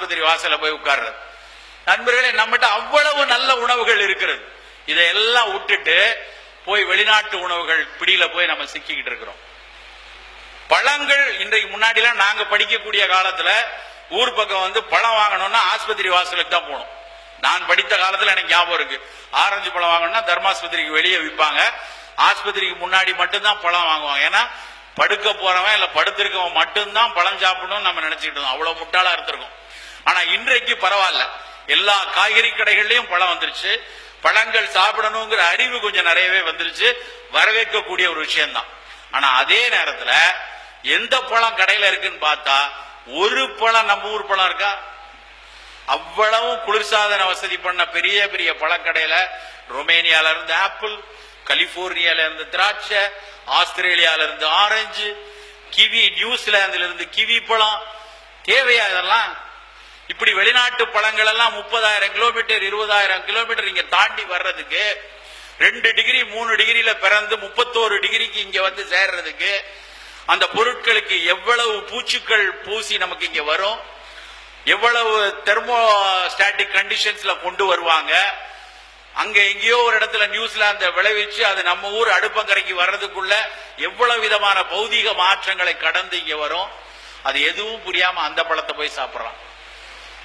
ஆஸ்பத்திரி வாசல்ல போய் உட்கார்றது. நண்பர்களே, நம்மகிட்ட அவ்வளவு நல்ல உணவுகள் இருக்கிறது. இதையெல்லாம் விட்டுட்டு போய் வெளிநாட்டு உணவுகள் பிடியில போய் நம்ம சிக்கிக்கிட்டு இருக்கிறோம். பழங்கள் இன்றைக்கு முன்னாடிலாம் நாங்க படிக்கக்கூடிய காலத்துல ஊர் பக்கம் வந்து பழம் வாங்கணும்னா ஆஸ்பத்திரி வாசலுக்கு தான் போகணும். நான் படித்த காலத்துல எனக்கு ஞாபகம் இருக்கு, ஆரஞ்சு பழம் வாங்கணும்னா தர்மாஸ்பத்திரிக்கு வெளியே விற்பாங்க. ஆஸ்பத்திரிக்கு முன்னாடி மட்டும்தான் பழம் வாங்குவாங்க. ஏன்னா படுக்க போறவன் இல்ல படுத்திருக்கவன் மட்டும்தான் பழம் சாப்பிடணும்னு நம்ம நினைச்சுக்கிட்டு இருந்தோம். அவ்வளவு முட்டாளா இருந்திருக்கும். ஆனா இன்றைக்கு பரவாயில்ல, எல்லா காய்கறி கடைகள்லயும் பழம் வந்துருச்சு. பழங்கள் சாப்பிடணுங்கிற அறிவு கொஞ்சம் நிறையவே வந்துருச்சு. வரவேற்கக்கூடிய ஒரு விஷயம்தான். ஆனா அதே நேரத்துல எந்த பழம் கடையில இருக்குன்னு பார்த்தா ஒரு பழம் நம்ம ஊர் பழம் இருக்கா? அவ்வளவு குளிர்சாதன வசதி பண்ண பெரிய பெரிய பழக்கடையில ரொமேனியால இருந்து ஆப்பிள், கலிபோர்னியால இருந்து திராட்சை, ஆஸ்திரேலியால இருந்து ஆரஞ்சு, கிவி, நியூசிலாந்துல இருந்து கிவி பழம். தேவையா இதெல்லாம்? இப்படி வெளிநாட்டு பழங்கள் எல்லாம் 30,000 கிலோமீட்டர் 20,000 கிலோமீட்டர் இங்க தாண்டி வர்றதுக்கு 2 டிகிரி 3 டிகிரியில பிறந்து 31 டிகிரிக்கு இங்க வந்து சேர்றதுக்கு அந்த பொருட்களுக்கு எவ்வளவு பூச்சிகள் பூசி நமக்கு இங்க வரும், எவ்வளவு தெர்மோஸ்டாட்டிக் கண்டிஷன்ஸ்ல கொண்டு வருவாங்க. அங்க எங்கேயோ ஒரு இடத்துல நியூசிலாந்து விளைவிச்சு அது நம்ம ஊர் அடுப்பங்கரைக்கு வர்றதுக்குள்ள எவ்வளவு விதமான பௌதிக மாற்றங்களை கடந்து இங்க வரும். அது எதுவும் புரியாம அந்த பழத்தை போய் சாப்பிடறான்.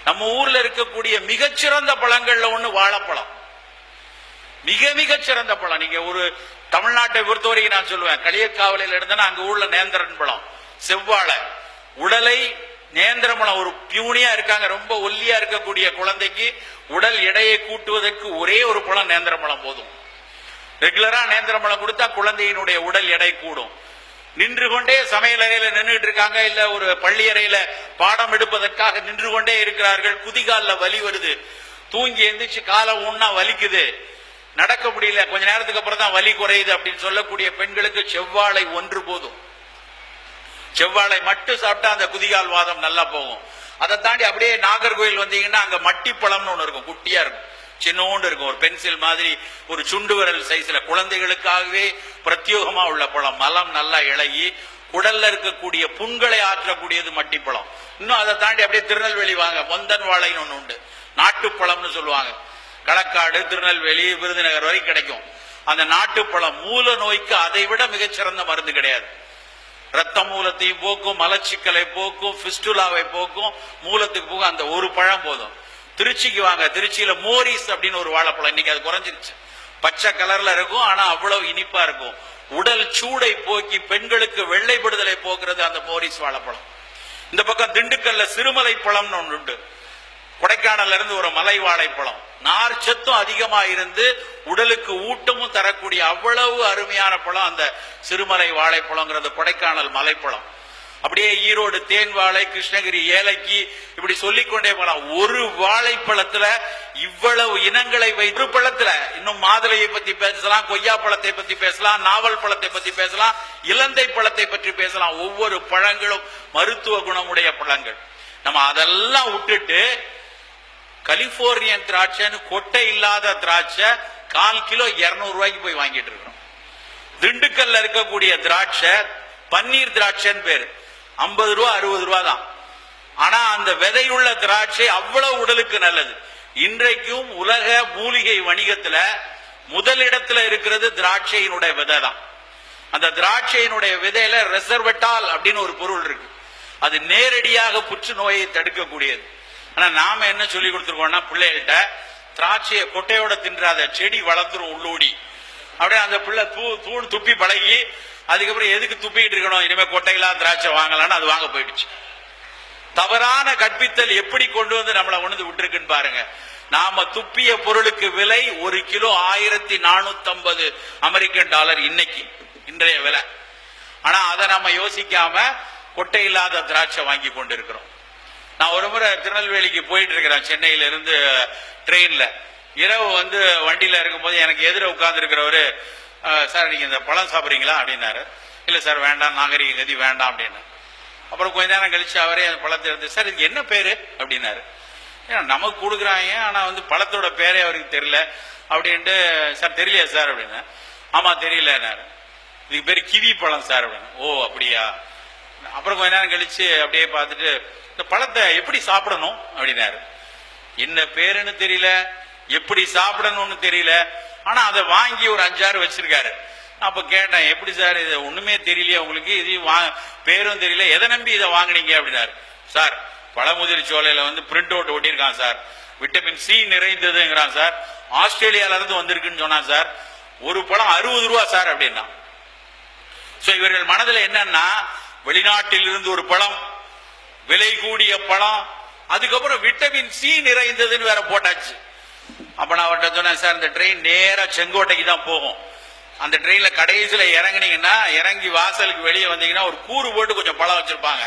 நம்ம ஊர்ல இருக்கக்கூடிய மிகச்சிறந்த பழங்கள்ல ஒண்ணு வாழைப்பழம். மிக மிக சிறந்த பழம். நீங்க ஒரு தமிழ்நாட்டை பொறுத்தவரைக்கும் நான் சொல்லுவேன், களியக்காவலையில இருந்தனா அங்க ஊர்ல நேந்திரன் பழம், செவ்வாழை, உடலை நேந்திரமலம் ஒரு பியூனியா இருக்காங்க, ரொம்ப ஒல்லியா இருக்கக்கூடிய குழந்தைக்கு உடல் எடையை கூட்டுவதற்கு ஒரே ஒரு பழம் நேந்திரமலம் போதும். ரெகுலரா நேந்திரமலம் கொடுத்தா குழந்தையினுடைய உடல் எடை கூடும். நின்று கொண்டே சமையல் அறையில நின்றுட்டு இருக்காங்க, இல்ல ஒரு பள்ளி அறையில பாடம் எடுப்பதற்காக நின்று கொண்டே இருக்கிறார்கள். குதிகால வலி வருது, தூங்கி எந்திரிச்சு காலை ஊன்னா வலிக்குது, நடக்க முடியல, கொஞ்ச நேரத்துக்கு அப்புறம் தான் வலி குறையுது அப்படின்னு சொல்லக்கூடிய பெண்களுக்கு செவ்வாழை ஒன்று போதும். செவ்வாழை மட்டும் சாப்பிட்டா அந்த குதிகால் வாதம் நல்லா போகும். அதை தாண்டி அப்படியே நாகர்கோயில் வந்தீங்கன்னா அங்க மட்டி பழம்னு ஒண்ணு இருக்கும், குட்டியா இருக்கும், சின்னோண்டு இருக்கும், ஒரு பென்சில் மாதிரி, ஒரு சுண்டு விரல் சைஸ்ல, குழந்தைகளுக்காகவே பிரத்யோகமா உள்ள பழம். மலம் நல்லா இழகி குடல்ல இருக்கக்கூடிய புண்களை ஆற்றக்கூடியது மட்டி பழம். இன்னும் அதை தாண்டி அப்படியே திருநெல்வேலி வாங்க, மொந்தன் வாழைன்னு ஒண்ணு உண்டு, நாட்டுப்பழம்னு சொல்லுவாங்க. களக்காடு, திருநெல்வேலி, விருதுநகர் வரை கிடைக்கும். அந்த நாட்டுப்பழம் மூல நோய்க்கு அதை விட மிகச்சிறந்த மருந்து கிடையாது. ரத்த மூலத்தையும் போக்கும், மலச்சிக்கலை போக்கும், பிஸ்டுலாவை போக்கும், மூலத்துக்கு போக்கும். அந்த ஒரு பழம் போதும். திருச்சிக்கு வாங்க, திருச்சியில மோரிஸ் அப்படின்னு ஒரு வாழைப்பழம், இன்னைக்கு அது குறைஞ்சிருச்சு, பச்சை கலர்ல இருக்கும், ஆனா அவ்வளவு இனிப்பா இருக்கும். உடல் சூடை போக்கி பெண்களுக்கு வெள்ளைப்படுதலை போக்குறது அந்த மோரிஸ் வாழைப்பழம். இந்த பக்கம் திண்டுக்கல்ல சிறுமலை பழம்னு ஒன்று உண்டு, கொடைக்கானல்ல இருந்து ஒரு மலை வாழைப்பழம், நார்ச்சத்தும் அதிகமா இருந்து உடலுக்கு ஊட்டமும் தரக்கூடிய அவ்வளவு அருமையான பழம் அந்த சிறுமலை வாழைப்பழங்கிறது, கொடைக்கானல் மலைப்பழம். அப்படியே ஈரோடு தேன் வாழை, கிருஷ்ணகிரி ஏலக்கி, இப்படி சொல்லிக்கொண்டே போலாம். ஒரு வாழைப்பழத்துல இவ்வளவு இனங்களை வைத்து, பழத்துல இன்னும் மாதுளையை பத்தி பேசலாம், கொய்யா பழத்தை பத்தி பேசலாம், நாவல் பழத்தை பத்தி பேசலாம், இலந்தை பழத்தை பற்றி பேசலாம். ஒவ்வொரு பழங்களும் மருத்துவ குணமுடைய பழங்கள். நம்ம அதெல்லாம் விட்டுட்டு கலிபோர்னியன் திராட்சைன்னு கொட்டை இல்லாத திராட்சை 1/4 கிலோ 200 ரூபாய்க்கு போய் வாங்கிட்டு இருக்கிறோம். திண்டுக்கல்ல இருக்கக்கூடிய திராட்சை பன்னீர் திராட்சைன்னு பேரு, 50 ரூபா 60 ரூபா தான். ஆனா அந்த விதையுள்ள திராட்சை அவ்வளவு உடலுக்கு நல்லது. இன்றைக்கும் உலக மூலிகை வணிகத்துல முதலிடத்துல இருக்கிறது திராட்சையினுடைய விதை தான். அந்த திராட்சையினுடைய விதையில ரெசர்வட்டால் அப்படின்னு ஒரு பொருள் இருக்கு, அது நேரடியாக புற்றுநோயை தடுக்கக்கூடியது. ஆனா நாம என்ன சொல்லி கொடுத்துருக்கோம்னா பிள்ளைகள்கிட்ட, திராட்சையை கொட்டையோட தின்றாத, செடி வளர்ந்துரும் உள்ளூடி. அப்படியே அந்த பிள்ளை தூள் துப்பி பழகி அதுக்கப்புறம் எதுக்கு துப்பிட்டு இருக்கணும், இனிமே கொட்டையில்லா திராட்சை வாங்கலான்னு அது வாங்க போயிடுச்சு. தவறான கற்பித்தல் எப்படி கொண்டு வந்து நம்மளை உணர்ந்து விட்டுருக்குன்னு பாருங்க. நாம துப்பிய பொருளுக்கு விலை 1 கிலோ 1450 அமெரிக்கன் டாலர் இன்னைக்கு, இன்றைய விலை. ஆனா அதை நம்ம யோசிக்காம கொட்டை இல்லாத திராட்சை வாங்கி கொண்டு இருக்கிறோம். நான் ஒரு முறை திருநெல்வேலிக்கு போயிட்டு இருக்கிறேன், சென்னையில இருந்து ட்ரெயின்ல. இரவு வந்து வண்டியில இருக்கும்போது எனக்கு எதிர உட்கார்ந்து இருக்கிறவரு, சார் நீங்க இந்த பழம் சாப்பிட்றீங்களா அப்படின்னாரு. இல்ல சார் வேண்டாம், நாகரிக கதி வேண்டாம் அப்படின்னு. அப்புறம் கொஞ்ச நேரம் கழிச்சு அவரே அந்த பழத்தை எடுத்து, சார் இதுக்கு என்ன பேரு அப்படின்னாரு. ஏன்னா நமக்கு கொடுக்குறாங்க, ஆனா வந்து பழத்தோட பேரே அவருக்கு தெரியல அப்படின்ட்டு, சார் தெரியலையா சார் அப்படின்னு. ஆமா தெரியலன்னாரு. இதுக்கு பேரு கிவி பழம் சார் அப்படின்னு. ஓ அப்படியா. அப்புறம் கொஞ்ச நேரம் கழிச்சு அப்படியே பார்த்துட்டு, இந்த பழத்தை எப்படி சாப்பிடணும் அப்படின்னாரு. என்ன பேருன்னு தெரியல, எப்படி சாப்பிடணும்னு தெரியல, ஆனா அதை வாங்கி ஒரு 5-6 வச்சிருக்காரு. அப்ப கேட்டேன், எப்படி சார் இது ஒண்ணுமே தெரியலையா உங்களுக்கு, இது பேரும் தெரியல, எதை நம்பி இதை வாங்கினீங்க அப்படின்னாரு. சார் பழமுதிர் சோலையில பிரிண்ட் அவுட் ஒட்டியிருக்கான் சார், விட்டமின் சி நிறைந்ததுங்கிறான் சார், ஆஸ்திரேலியால இருந்து வந்திருக்குன்னு சொன்னான் சார், ஒரு பழம் 60 ரூபா சார் அப்படின்னா. இவர்கள் மனதில் என்னன்னா, வெளிநாட்டில் இருந்து ஒரு பழம், விலை கூடிய பழம், அதுக்கப்புறம் விட்டமின் சி நிறைந்ததுன்னு வேற போட்டாச்சு. அப்ப நான் அவர்கிட்ட சொன்னேன், சார் இந்த ட்ரெயின் நேரா செங்கோட்டைக்கு தான் போகும், அந்த ட்ரெயின்ல கடைசியில இறங்குனீங்கன்னா, இறங்கி வாசலுக்கு வெளியே வந்தீங்கன்னா ஒரு கூறு போட்டு கொஞ்சம் பழம் வச்சிருப்பாங்க,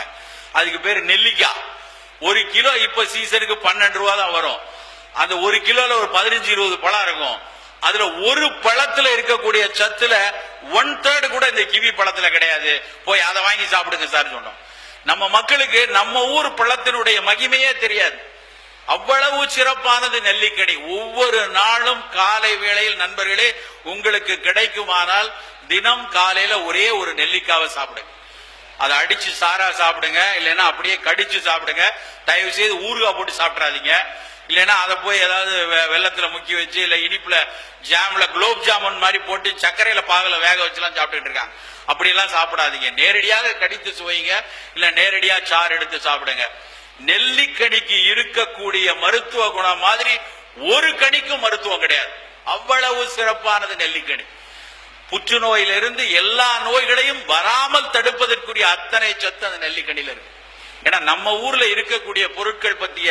அதுக்கு பேரு நெல்லிக்காய். 1 கிலோ இப்ப சீசனுக்கு 12 ரூபா தான் வரும். அந்த 1 கிலோல ஒரு 15-20 பழம் இருக்கும். அதுல ஒரு பழத்துல இருக்கக்கூடிய சத்துல 1/3 கூட இந்த கிவி பழத்துல கிடையாது. போய் அதை வாங்கி சாப்பிடுங்க சார் சொன்னோம். நம்ம மக்களுக்கு நம்ம ஊர் பழத்தினுடைய மகிமையே தெரியாது. அவ்வளவு சிறப்பானது நெல்லிக்கனி. ஒவ்வொரு நாளும் காலை வேளையில் நண்பர்களே உங்களுக்கு கிடைக்குமானால் தினம் காலையில ஒரே ஒரு நெல்லிக்காவை சாப்பிடுங்க. அதை அடிச்சு சாரா சாப்பிடுங்க, இல்லைன்னா அப்படியே கடிச்சு சாப்பிடுங்க. தயவு செய்து ஊறுகாய் போட்டு சாப்பிடாதீங்க. இல்லைன்னா அதை போய் ஏதாவது வெள்ளத்துல முக்கி வச்சு, இல்ல இனிப்புல ஜாம்ல குலோப் ஜாமுன் மாதிரி போட்டு சர்க்கரையில பாகல வேக வச்சுலாம் சாப்பிட்டுட்டு இருக்காங்க. அப்படியெல்லாம் சாப்பிடாதீங்க. நேரடியாக கடித்து சுவைங்க, இல்ல நேரடியா சாறு எடுத்து சாப்பிடுங்க. நெல்லிக்கனிக்கு இருக்கக்கூடிய மருத்துவ குணம் மாதிரி ஒரு கனிக்கும் மருத்துவம் கிடையாது. அவ்வளவு சிறப்பானது நெல்லிக்கனி. புற்றுநோயிலிருந்து எல்லா நோய்களையும் வராமல் தடுப்பதற்குரிய அத்தனை சத்து அந்த நெல்லிக்கனில இருக்கு. ஏன்னா நம்ம ஊர்ல இருக்கக்கூடிய பொருட்கள் பற்றிய